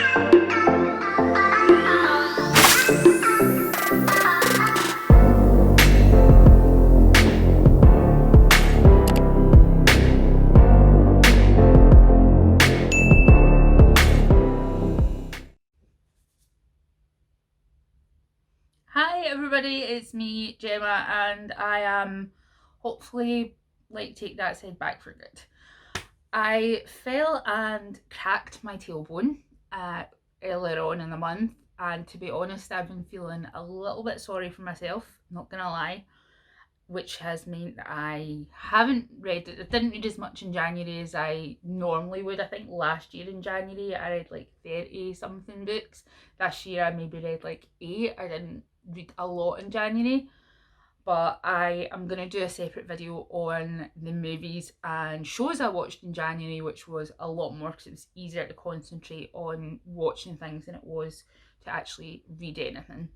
Hi everybody, it's me, Gemma, and I am hopefully take that said back for good. I fell and cracked my tailbone earlier on in the month, and to be honest, I've been feeling a little bit sorry for myself, not gonna lie, which has meant that I haven't read it. I didn't read as much in January as I normally would. I think last year in January I read like 30 something books. This year I maybe read like 8. I didn't read a lot in January, but I am going to do a separate video on the movies and shows I watched in January, which was a lot more because it was easier to concentrate on watching things than it was to actually read anything.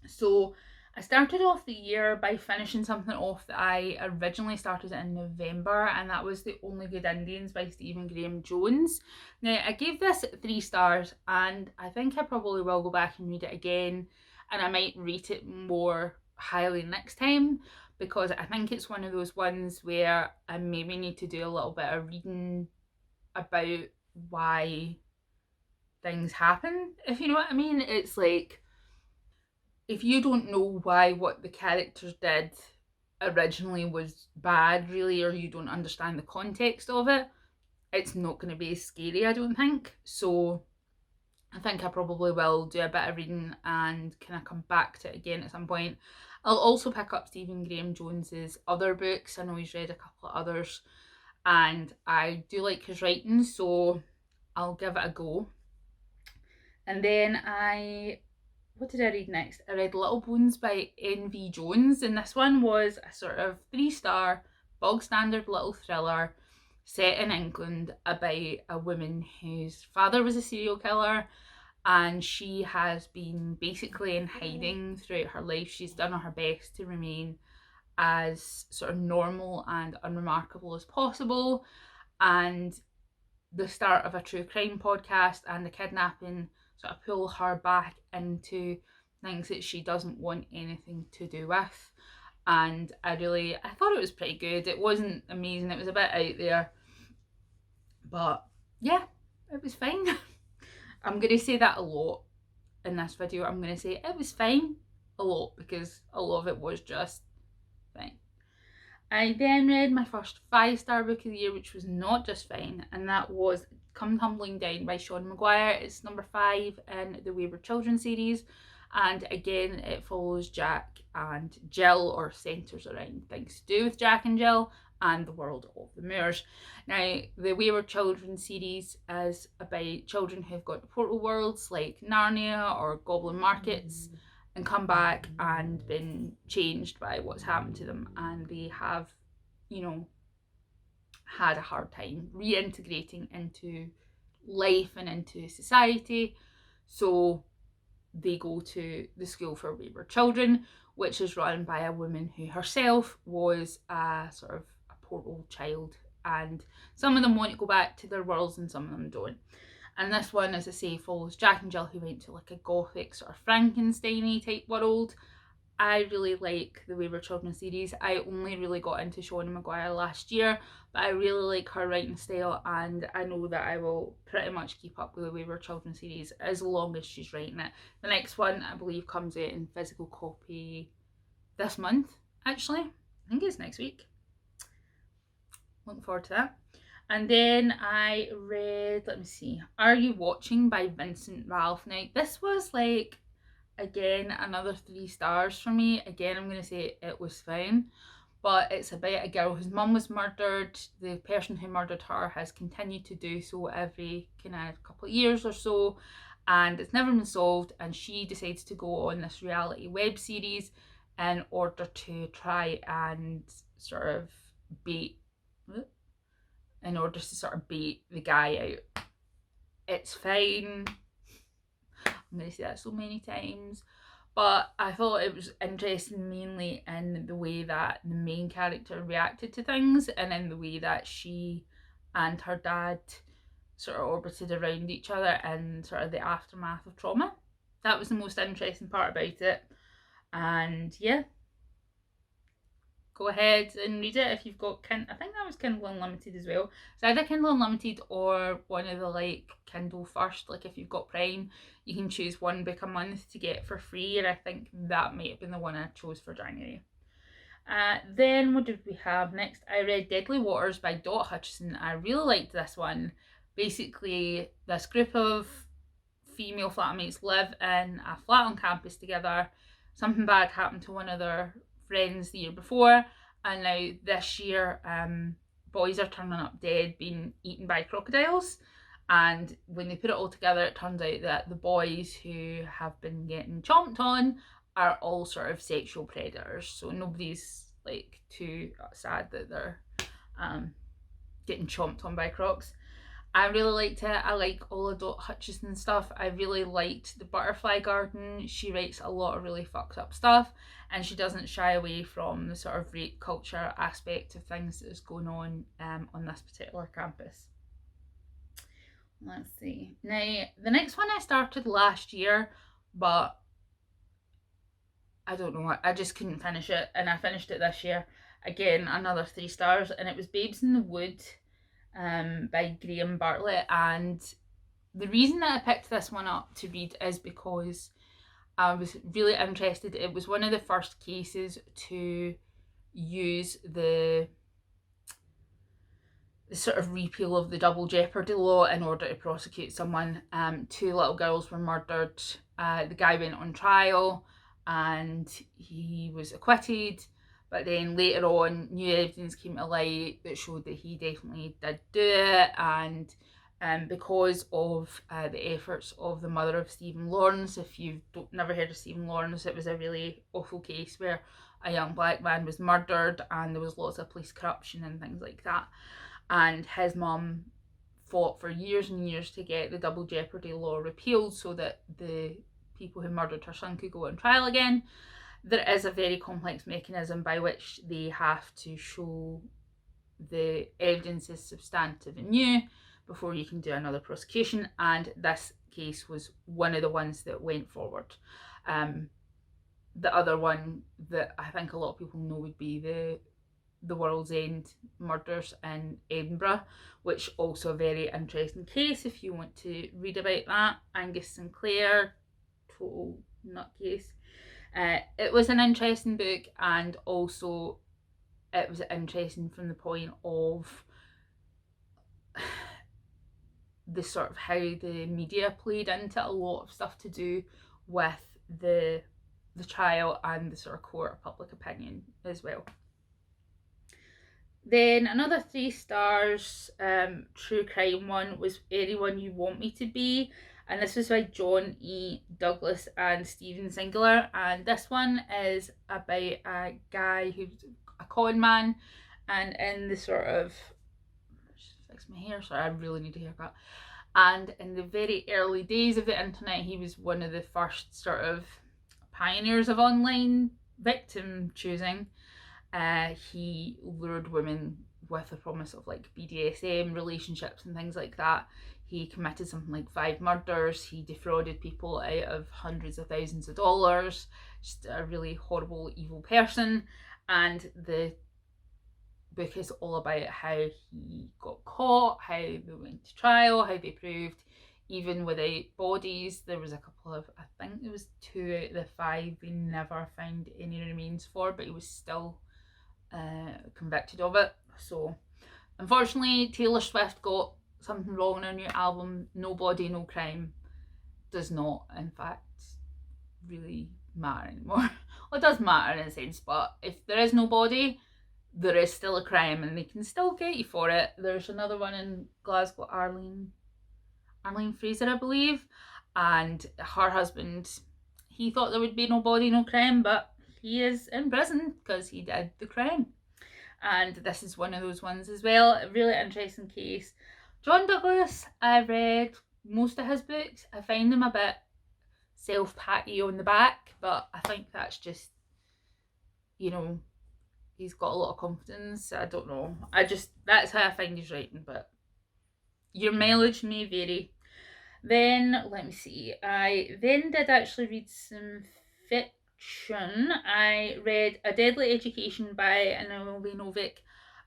So I started off the year by finishing something off that I originally started in November, and that was The Only Good Indians by Stephen Graham Jones. Now, I gave this 3 stars, and I think I probably will go back and read it again, and I might rate it more highly next time, because I think it's one of those ones where I maybe need to do a little bit of reading about why things happen, if you know what I mean. It's like, if you don't know why what the characters did originally was bad, really, or you don't understand the context of it, it's not going to be as scary, I don't think. So I think I probably will do a bit of reading and kind of come back to it again at some point. I'll also pick up Stephen Graham Jones's other books. I know he's read a couple of others, and I do like his writing, so I'll give it a go. And then what did I read next? I read Little Bones by N.V. Jones, and this one was a sort of 3-star, bog standard little thriller set in England about a woman whose father was a serial killer, and she has been basically in hiding throughout her life. She's done her best to remain as sort of normal and unremarkable as possible, and the start of a true crime podcast and the kidnapping sort of pull her back into things that she doesn't want anything to do with. And I thought it was pretty good. It wasn't amazing, it was a bit out there, but yeah, it was fine. I'm going to say that a lot in this video. I'm going to say it was fine a lot, because a lot of it was just fine. I then read my first 5-star book of the year, which was not just fine, and that was Come Tumbling Down by Sean Maguire. It's number 5 in the Wayward Children series, and again it follows Jack and Jill, or centres around things to do with Jack and Jill and the world of the Moors. Now, the Wayward Children series is about children who've got to portal worlds like Narnia or Goblin Markets and come back and been changed by what's happened to them, and they have, had a hard time reintegrating into life and into society. So they go to the School for Wayward Children, which is run by a woman who herself was a sort of a portal child, and some of them want to go back to their worlds and some of them don't. And this one, as I say, follows Jack and Jill, who went to like a gothic sort of Frankenstein-y type world. I really like the Wayward Children series. I only really got into Sean Maguire last year, but I really like her writing style, and I know that I will pretty much keep up with the Wayward Children series as long as she's writing it. The next one, I believe, comes out in physical copy this month, actually. I think it's next week. Looking forward to that. And then I read, let me see, Are You Watching by Vincent Ralph. Now, this was like, again, another 3 stars for me. Again, I'm going to say it was fine, but it's about a girl whose mum was murdered. The person who murdered her has continued to do so every kind of couple of years or so, and it's never been solved, and she decides to go on this reality web series in order to try and sort of bait the guy out. It's fine. I'm going to say that so many times. But I thought it was interesting mainly in the way that the main character reacted to things, and in the way that she and her dad sort of orbited around each other and sort of the aftermath of trauma. That was the most interesting part about it. And yeah, go ahead and read it if you've got I think that was Kindle Unlimited as well. It's either Kindle Unlimited or one of the like Kindle First. Like if you've got Prime, you can choose one book a month to get for free, and I think that might have been the one I chose for January. Then what did we have next? I read Deadly Waters by Dot Hutchison. I really liked this one. Basically, this group of female flatmates live in a flat on campus together. Something bad happened to one of their friends the year before, and now this year, boys are turning up dead, being eaten by crocodiles. And when they put it all together, it turns out that the boys who have been getting chomped on are all sort of sexual predators. So nobody's like too sad that they're getting chomped on by crocs. I really liked it. I like all of Dot Hutchison stuff. I really liked The Butterfly Garden. She writes a lot of really fucked up stuff, and she doesn't shy away from the sort of rape culture aspect of things that is going on this particular campus. Let's see. Now, the next one I started last year, but I don't know, I just couldn't finish it, and I finished it this year. Again, another 3 stars, and it was Babes in the Wood by Graham Bartlett. And the reason that I picked this one up to read is because I was really interested. It was one of the first cases to use the sort of repeal of the double jeopardy law in order to prosecute someone. 2 little girls were murdered. The guy went on trial and he was acquitted, but then later on new evidence came to light that showed that he definitely did do it. And because of the efforts of the mother of Stephen Lawrence, if you've never heard of Stephen Lawrence, it was a really awful case where a young black man was murdered and there was lots of police corruption and things like that. And his mum fought for years and years to get the double jeopardy law repealed so that the people who murdered her son could go on trial again. There is a very complex mechanism by which they have to show the evidence is substantive and new before you can do another prosecution, and this case was one of the ones that went forward. The other one that I think a lot of people know would be the World's End murders in Edinburgh, which also a very interesting case if you want to read about that. Angus Sinclair, total nutcase. It was an interesting book, and also it was interesting from the point of the sort of how the media played into a lot of stuff to do with the trial and the sort of court of public opinion as well. Then another 3 stars true crime one was Anyone You Want Me to Be, and this was by John E. Douglas and Stephen Singular. And this one is about a guy who's a con man, and in the sort of, just fix my hair, sorry, I really need a haircut. And in the very early days of the internet, he was one of the first sort of pioneers of online victim choosing. He lured women with the promise of like BDSM relationships and things like that. He committed something like 5 murders. He defrauded people out of hundreds of thousands of dollars. Just a really horrible, evil person. And the book is all about how he got caught, how they went to trial, how they proved even without bodies. There was a couple of, I think there was 2 out of the 5 they never found any remains for, but he was still convicted of it. So unfortunately Taylor Swift got something wrong in her new album. No Body No Crime does not in fact really matter anymore. Well, it does matter in a sense, but if there is no body, there is still a crime and they can still get you for it. There's another one in Glasgow, Arlene Fraser I believe, and her husband, he thought there would be no body no crime, but he is in prison because he did the crime. And this is one of those ones as well. A really interesting case. John Douglas, I've read most of his books. I find them a bit self-patty on the back, but I think that's just, you know, he's got a lot of confidence. I don't know. That's how I find his writing, but Your mileage may vary. Then, let me see, I then did actually read some fiction. I read A Deadly Education by Naomi Novik,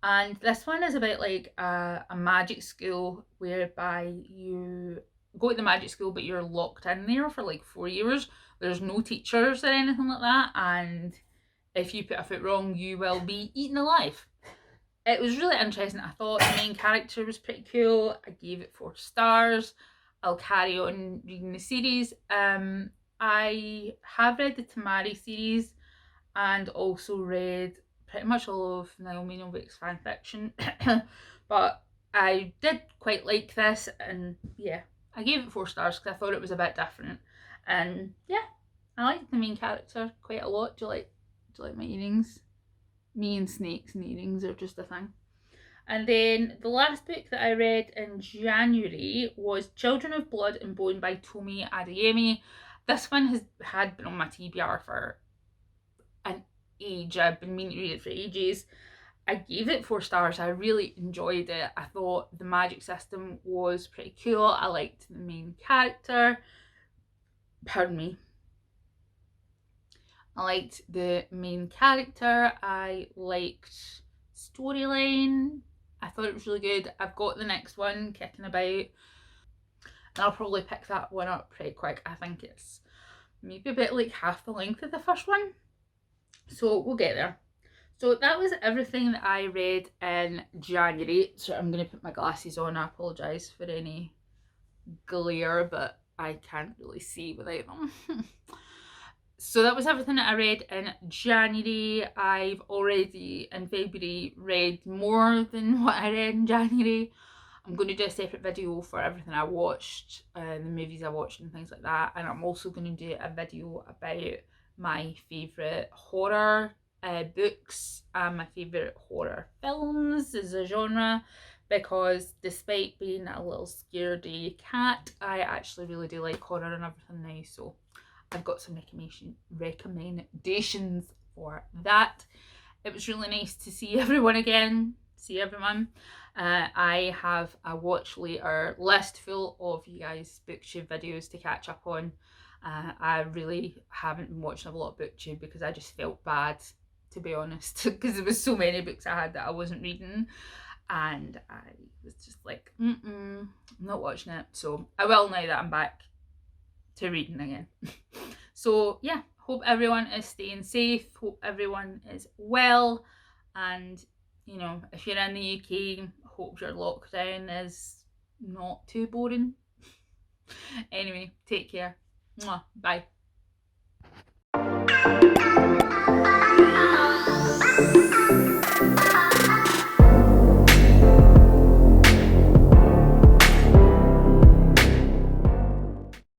and this one is about like a magic school whereby you go to the magic school but you're locked in there for like 4 years. There's no teachers or anything like that, and if you put a foot wrong, you will be eaten alive. It was really interesting. I thought the main character was pretty cool. I gave it 4 stars. I'll carry on reading the series. I have read the Tamari series and also read pretty much all of Naomi Novik's fan fiction. But I did quite like this, and yeah, I gave it 4 stars because I thought it was a bit different. And yeah, I like the main character quite a lot. Do you like my earrings? Me and snakes and earrings are just a thing. And then the last book that I read in January was Children of Blood and Bone by Tomi Adeyemi. This one had been on my TBR for an age. I've been meaning to read it for ages. I gave it 4 stars. I really enjoyed it. I thought the magic system was pretty cool. I liked the main character. Pardon me. I liked the main character. I liked storyline. I thought it was really good. I've got the next one kicking about, and I'll probably pick that one up pretty quick. I think it's maybe about like half the length of the first one. So we'll get there. So that was everything that I read in January. So I'm going to put my glasses on. I apologise for any glare, but I can't really see without them. So that was everything that I read in January. I've already in February read more than what I read in January. I'm going to do a separate video for everything I watched, the movies I watched and things like that. And I'm also going to do a video about my favourite horror books and my favourite horror films as a genre, because despite being a little scaredy cat, I actually really do like horror and everything now. So I've got some recommendations for that. It was really nice to see everyone again, I have a watch later list full of you guys' booktube videos to catch up on. I really haven't been watching a lot of booktube because I just felt bad, to be honest, because there was so many books I had that I wasn't reading, and I was just like, I'm not watching it. So I will now that I'm back to reading again. So yeah, hope everyone is staying safe, hope everyone is well, and you know, if you're in the UK, hope your lockdown is not too boring. Anyway, take care. Mwah. Bye.